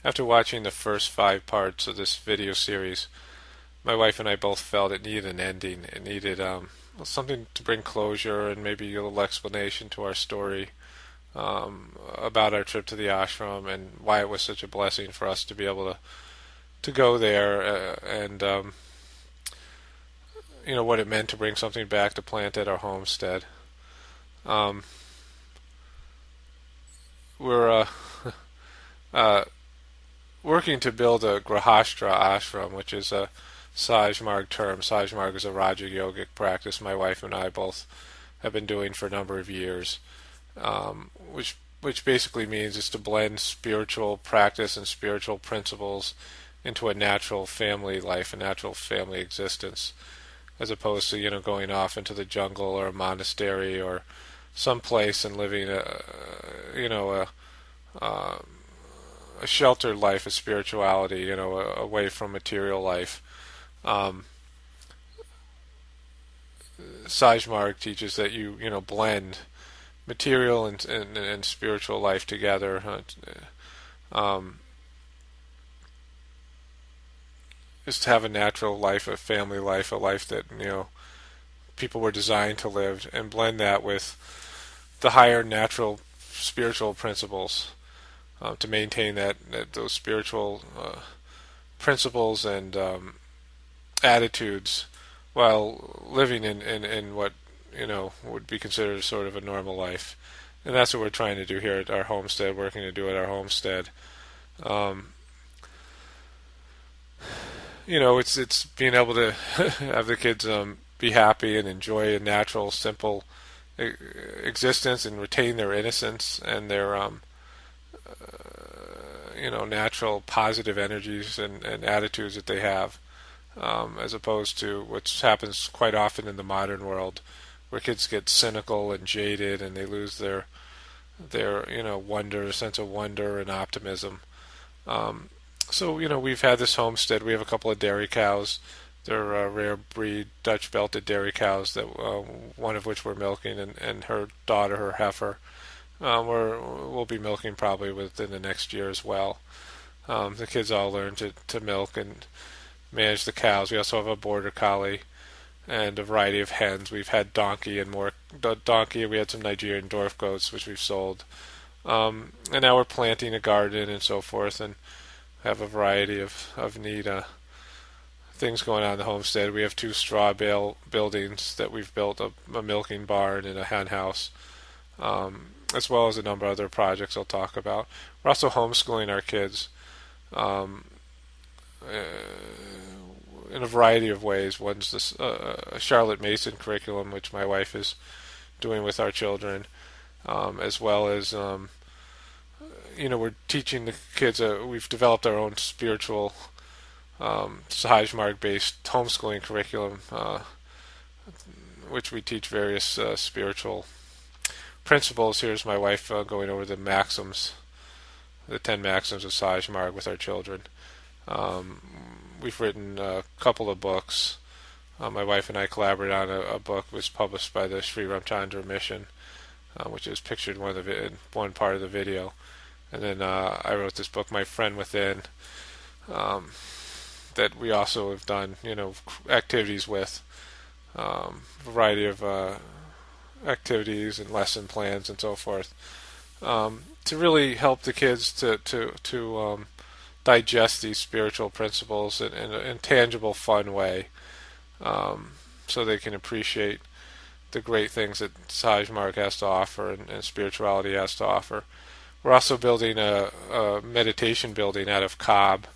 After watching the first 5 parts of this video series, my wife and I both felt it needed an ending. It needed something to bring closure and maybe a little explanation to our story about our trip to the ashram and why it was such a blessing for us to be able to go there and what it meant to bring something back to plant at our homestead. Um, we're uh, working to build a grahastra ashram, which is a Sajmarg term. Sajmarg is a Raja yogic practice my wife and I both have been doing for a number of years, which basically means is to blend spiritual practice and spiritual principles into a natural family life, a natural family existence, as opposed to going off into the jungle or a monastery or some place and living a sheltered life of spirituality, away from material life. Um, Sajmarg teaches that you blend material and spiritual life together. Um, is to have a natural life, a family life, a life that people were designed to live, and blend that with the higher natural spiritual principles to maintain that those spiritual principles and attitudes while living in what would be considered sort of a normal life. And that's what we're trying to do here at our homestead, working to do at our homestead. Um, it's being able to have the kids be happy and enjoy a natural, simple existence and retain their innocence and their natural positive energies and attitudes that they have, as opposed to what happens quite often in the modern world, where kids get cynical and jaded and they lose their sense of wonder and optimism. So we've had this homestead. We have a couple of dairy cows. They're rare breed Dutch belted dairy cows that one of which we're milking, and her daughter, her heifer, we'll be milking probably within the next year as well. The kids all learn to milk and manage the cows. We also have a border collie and a variety of hens. We've had donkey and more donkey. We had some Nigerian dwarf goats, which we've sold. And now we're planting a garden and so forth, and have a variety of neat things going on in the homestead. We have 2 straw bale buildings that we've built, a milking barn and a hen house, as well as a number of other projects I'll talk about. We're also homeschooling our kids in a variety of ways. One's this a Charlotte Mason curriculum, which my wife is doing with our children, as well as we're teaching the kids. We've developed our own spiritual Sajmarg-based homeschooling curriculum, which we teach various spiritual principles. Here's my wife going over the maxims, the 10 maxims of Sajmarg with our children. We've written a couple of books. My wife and I collaborated on a book that was published by the Sri Ramchandra Mission, which is pictured in one part of the video. And then I wrote this book, My Friend Within, that we also have done, activities with, a variety of activities and lesson plans and so forth, to really help the kids to digest these spiritual principles in a tangible, fun way, so they can appreciate the great things that Sajmarg has to offer and spirituality has to offer. We're also building a meditation building out of cob.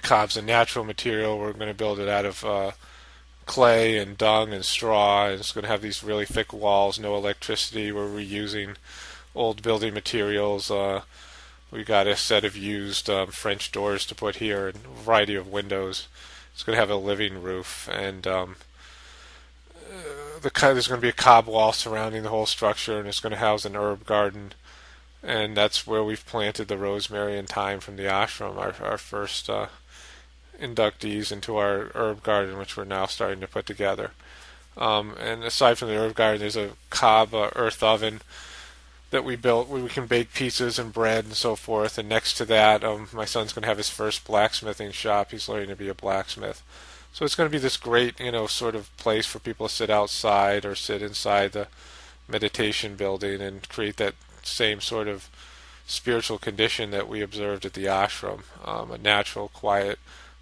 Cob's a natural material. We're going to build it out of clay and dung and straw, and it's going to have these really thick walls, no electricity. We're reusing old building materials. We got a set of used French doors to put here and a variety of windows. It's going to have a living roof, and there's going to be a cob wall surrounding the whole structure, and it's going to house an herb garden, and that's where we've planted the rosemary and thyme from the ashram, our first inductees into our herb garden, which we're now starting to put together. And aside from the herb garden, there's a cob earth oven that we built where we can bake pizzas and bread and so forth. And next to that, my son's going to have his first blacksmithing shop. He's learning to be a blacksmith. So it's going to be this great, sort of place for people to sit outside or sit inside the meditation building and create that same sort of spiritual condition that we observed at the ashram, a natural, quiet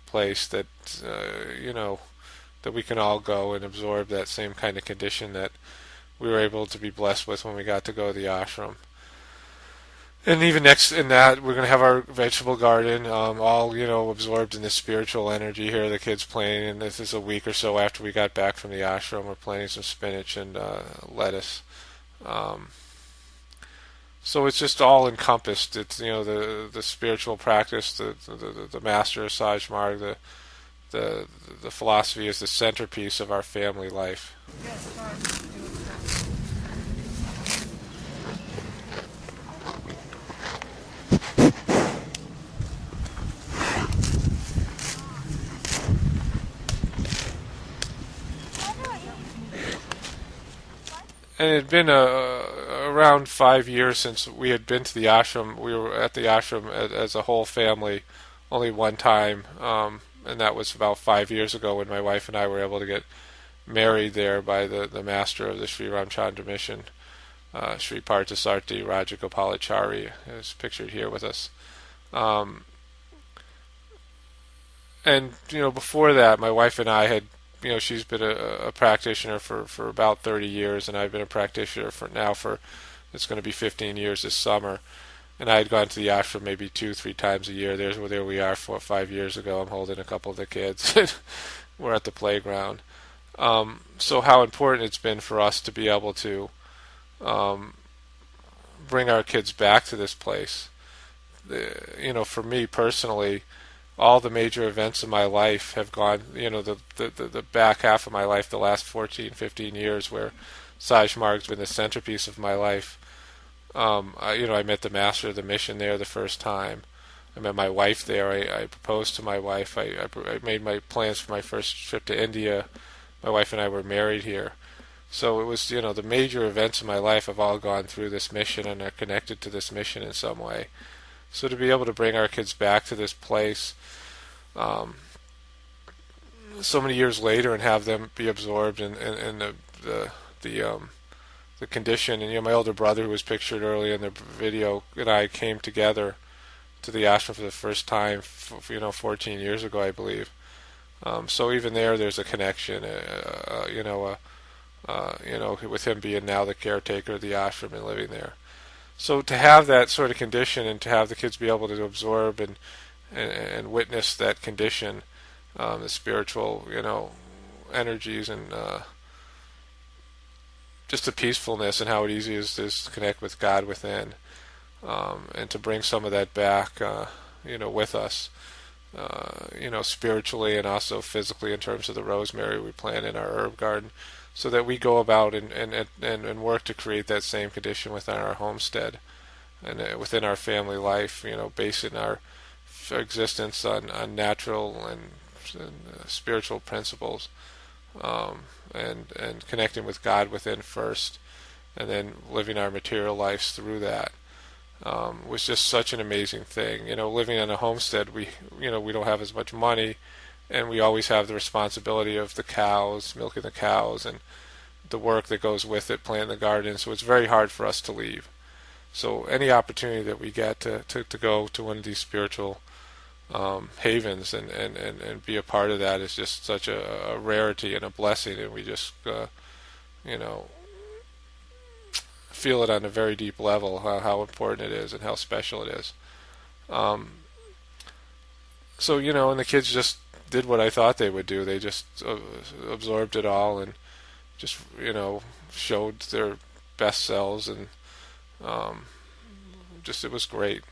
place that, that we can all go and absorb that same kind of condition that we were able to be blessed with when we got to go to the ashram. And even next in that, we're going to have our vegetable garden, all, absorbed in this spiritual energy here. The kids playing, and this is a week or so after we got back from the ashram. We're planting some spinach and lettuce. So it's just all encompassed. It's, the spiritual practice, the master of Saj Marg, the philosophy is the centerpiece of our family life. And it had been around 5 years since we had been to the ashram. We were at the ashram as a whole family only one time, and that was about 5 years ago when my wife and I were able to get married there by the master of the Sri Ramchandra mission, Sri Parthasarthi Rajagopalachari, is pictured here with us. And before that, my wife and I had, she's been a practitioner for about 30 years, and I've been a practitioner for it's going to be 15 years this summer. And I had gone to the ashram maybe 2-3 times a year. There we are 4 or 5 years ago. I'm holding a couple of the kids. We're at the playground. So how important it's been for us to be able to bring our kids back to this place. For me personally, all the major events of my life have gone, the back half of my life, the last 14, 15 years where Saj Marg's been the centerpiece of my life. I met the master of the mission there the first time. I met my wife there. I proposed to my wife. I made my plans for my first trip to India. My wife and I were married here. So it was, the major events of my life have all gone through this mission and are connected to this mission in some way. So to be able to bring our kids back to this place so many years later and have them be absorbed in the condition. And my older brother, who was pictured earlier in the video, and I came together to the ashram for the first time 14 years ago, I believe. So even there's a connection, with him being now the caretaker of the ashram and living there. So to have that sort of condition and to have the kids be able to absorb and witness that condition, the spiritual, energies and just the peacefulness and how easy it is to connect with God within, and to bring some of that back, with us, spiritually and also physically in terms of the rosemary we plant in our herb garden, so that we go about and work to create that same condition within our homestead and within our family life, basing our existence on natural and spiritual principles, and connecting with God within first, and then living our material lives through that. Was just such an amazing thing. Living on a homestead, we don't have as much money, and we always have the responsibility of the cows, milking the cows, and the work that goes with it, planting the garden. So it's very hard for us to leave. So any opportunity that we get to go to one of these spiritual havens and be a part of that is just such a rarity and a blessing, and we just feel it on a very deep level how important it is and how special it is. So and the kids just did what I thought they would do. They just absorbed it all and just showed their best selves, and just it was great.